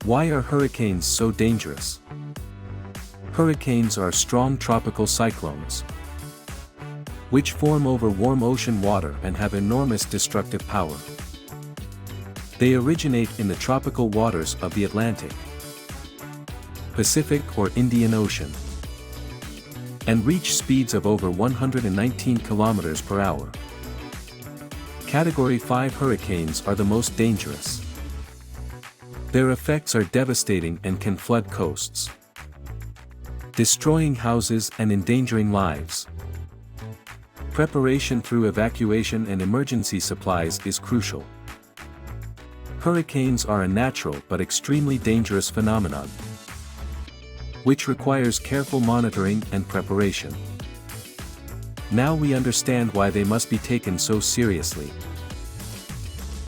Why are hurricanes so dangerous? Hurricanes are strong tropical cyclones, which form over warm ocean water and have enormous destructive power. They originate in the tropical waters of the Atlantic, Pacific or Indian Ocean, and reach speeds of over 119 kilometers per hour. Category 5 hurricanes are the most dangerous. Their effects are devastating and can flood coasts, destroying houses and endangering lives. Preparation through evacuation and emergency supplies is crucial. Hurricanes are a natural but extremely dangerous phenomenon, which requires careful monitoring and preparation. Now we understand why they must be taken so seriously.